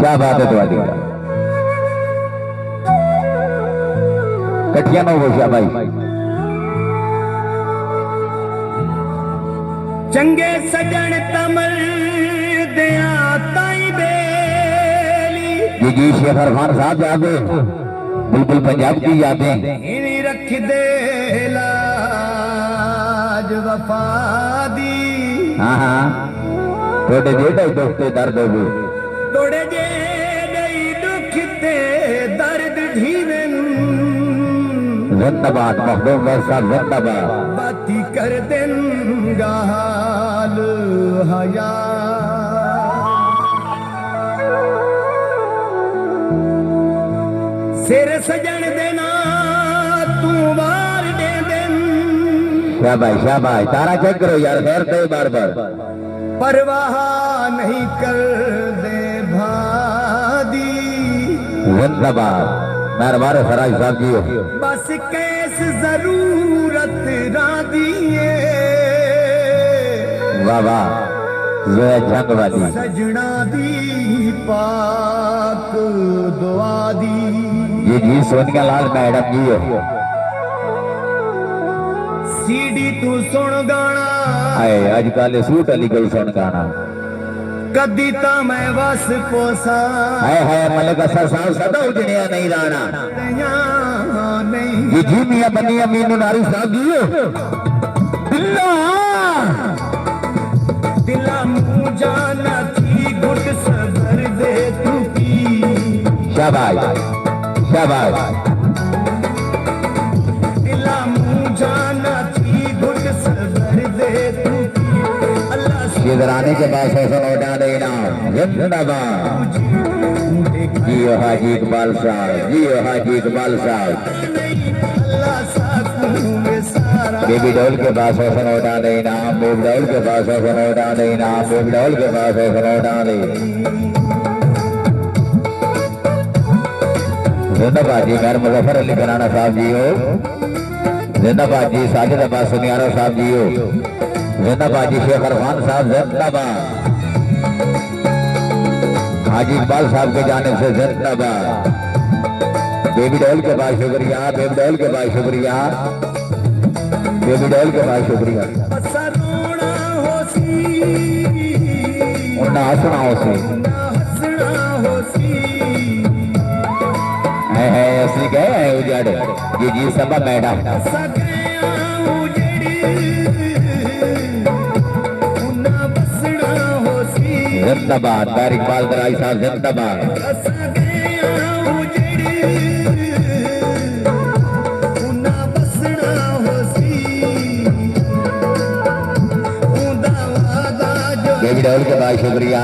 क्या बात है तुम्हारी कटिया नो बोशिया भाई चंगे सजन तमल दिया ताई बेली जी शेखर खान साहब यादें बिल्कुल पंजाब की यादें इन्हीं रख दे लाज वफा दी हाँ हाँ थोड़े जेठ दोस्ते दर्द हो तोड़े जे नहीं दुख ते दर्द धीवन जिंदाबाद मखदूम साहब जिंदाबाद बाती कर दिन गाल हया सिर सजन देना तू वार दे दिन शाबाश तारा चेक करो यार खैर तो बार बार परवाह नहीं कर दे भादी जिंदाबाद मेहरबान फराज साहब जी हो बस कैस जरूरत रादिए वाह वाह जोया जंग वाली सजना दी पाक दुआ दी जी सोनिया लाल मैडम जी हो सीडी तू सुन गाना आए अजकल सूट अली गई सुन गाना कदी ता मैं बस पोसा है मलिक असर साहब सदा उजड़िया नहीं राना नहीं जी मियां बनी अमीन नारी साहब जी हो दिला मुँह जाना थी घुट सबर दे तू की शाबाश शाबाश दिला मुँह जाना थी घुट सबर दे तू की अल्लाह शिवरानी के पास फैसल उठा देना जिंदाबाद जियो हाजी इकबाल साहब जियो हाजी इकबाल साहब अल्लाह साकू में सारा बेबी डॉल के पास फैसल उठा देना बेबी डॉल के पास फैसल उठा देना बेबी डॉल के पास फैसल उठा दे जिंदाबाद जी मेहर मुजफ्फर अली खराना साहब जी हो जिंदाबाद जी साजिद अब्बास सुनियारा साहब जी हो जिंदाबाद जी शेखर खान साहब जिंदाबाद हाजी इकबाल साहब के जाने से जिंदाबाद बेबी डॉल के बाद शुक्रिया बेबी डॉल के बाद शुक्रिया बेबी डॉल के बाद शुक्रिया रोना होसी उन्ना हंसना हो सी हंसना होसी है असली गए हैं उजाड़े जी सब मैडम सगया उजड़ी उन्ना बसना होसी जिंदाबाद तार इकबाल दराई साहब जिंदाबाद सगया उजड़ी उन्ना बसना होसी उदा वादा जो बेबी डॉल के बाद शुक्रिया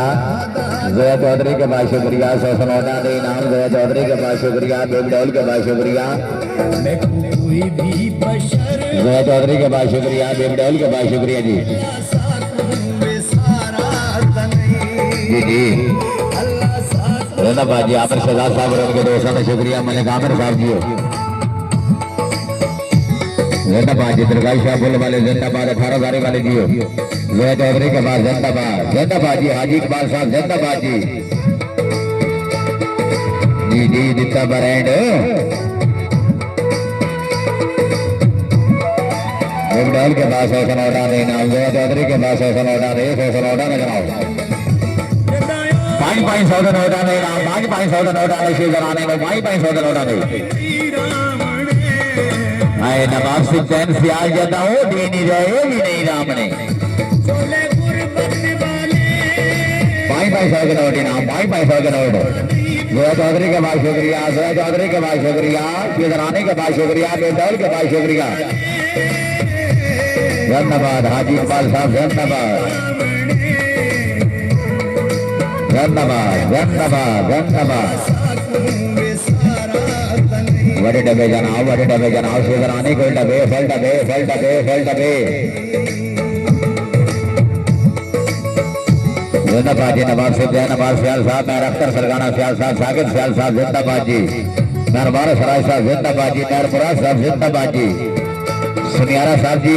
जोया चौधरी के बाद शुक्रिया सोसनोटा दे नाम जोया चौधरी के बाद शुक्रिया बेबी डॉल के बाद शुक्रिया मैं कोई भी बशर जोया चौधरी के बाद शुक्रिया बेबी डॉल के बाद शुक्रिया जी जी अल्लाह साथ जिंदाबाद जी आमिर शहजाद साहब और उनके दोस्तों का शुक्रिया मलिक आमिर साहब जी हो जिंदाबाद जी दरगाह शाह बोल वाले जिंदाबाद 18 गाड़ी वाले जी हो जोया चौधरी के बाद जिंदाबाद जिंदाबाद जी हाजी इकबाल साहब जिंदाबाद जी दिता ब्रांड बेबी के पास फैसल उठा देना जोया चौधरी के पास फैसल उठा दे फैसल उठा न कराओ 500 नोटा देना 500 नोटा दे शिवराने में 500 नोटा दे आए नवाब सिंह चैन से आ जाता हो दे नहीं रहे भी नहीं राम ने 500 के नोट इनाम 500 के नोट जोया चौधरी के बाद शुक्रिया जोया चौधरी के बाद शुक्रिया शिवराने के बाद शुक्रिया बेदौल के बाद शुक्रिया धन्यवाद हाजी इकबाल साहब धन्यवाद धन्यवाद धन्यवाद धन्यवाद बड़े डबे जनाब शिवरानी को डबे फल डबे फल डबे फल डबे जिंदाबाद जी नवाब सिद्धिया नवाब सियाल साहब मैं अख्तर सरगाना सियाल साहब साकिब सियाल साहब जिंदाबाद जी नरबार सराय साहब जिंदाबाद जी नरपुराज साहब जिंदाबाद जी सुनियारा साहब जी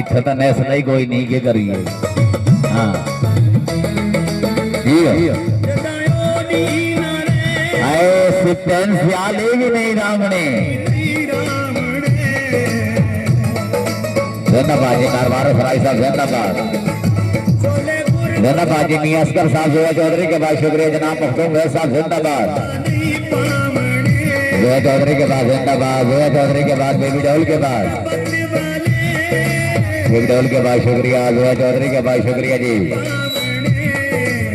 इतना तो नैस नहीं कोई नहीं के करिए हाँ जी आए सिपेंस याले भी नहीं रामने जिंदाबाद जी कारवार फराई साहब जिंदाबाद जिंदाबाद जी मियां असगर साहब जोया चौधरी के बाद शुक्रिया जनाब मखदूम है साहब जिंदाबाद जोया चौधरी के बाद जिंदाबाद जोया चौधरी के बाद बेबी डोल के बाद बेबी डोल के बाद शुक्रिया जोया चौधरी के बाद शुक्रिया जी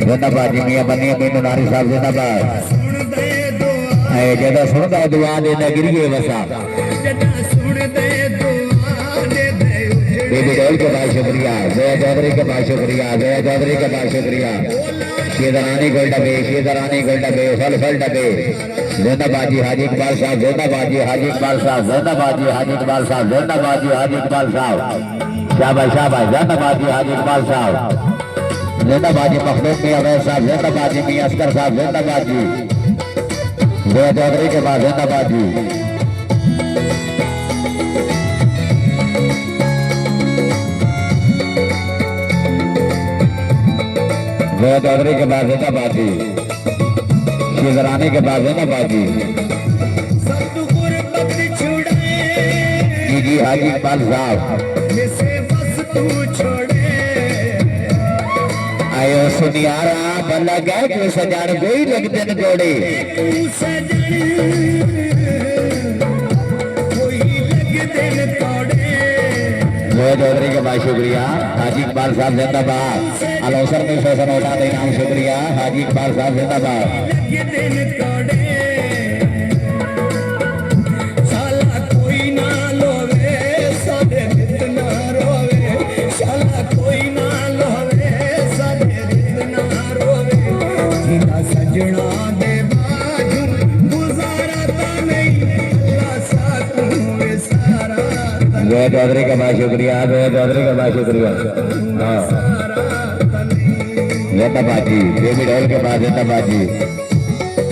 जिंदाबाद जी मियां बनिया मीनू नारी साहब जिंदाबाद जदा सुनता दुआ देना गिरिए बसा बेबी डोल के बाद शुक्रिया जोया चौधरी के बाद शुक्रिया जोया चौधरी के बाद शुक्रिया शेदरानी गोल डबे फल डबे जिंदाबाद जी हाजी इकबाल साहब जिंदाबाद जी हाजी इकबाल साहब जिंदाबाद जी हाजी इकबाल साहब जिंदाबाद जी हाजी इकबाल साहब शाबाश शाबाश जिंदाबाद जी हाजी इकबाल साहब जिंदाबाद जी मखदूम मियां अवैध साहब जिंदाबाद जी मियां असगर साहब जिंदाबाद जी जोया चौधरी के बाद जिंदाबाद जी जोया चौधरी के बाद जिंदाबाद जी शेजरानी के बाद जिंदाबाद जी जी हाजी इकबाल साहब आयो सुनियारा बल्ला गए के सजान कोई लगते न जोड़े जोया चौधरी के बाद शुक्रिया हाजी इकबाल साहब जिंदाबाद अलौसर में शोषण उठा दे नाम शुक्रिया हाजी इकबाल साहब जिंदाबाद जोया चौधरी का बहुत शुक्रिया जोया चौधरी का बहुत शुक्रिया हाँ जिंदाबाद जी बेबी डोल के बाद जिंदाबाद जी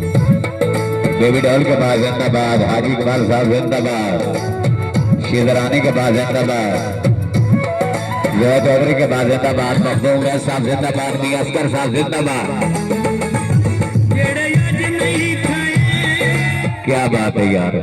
बेबी डोल के बाद जिंदाबाद हाजी इकबाल साहब जिंदाबाद शेजरानी के बाद जिंदाबाद जोया चौधरी के बाद जिंदाबाद मखदूम साहब जिंदाबाद मियां असगर साहब जिंदाबाद क्या बात है यार।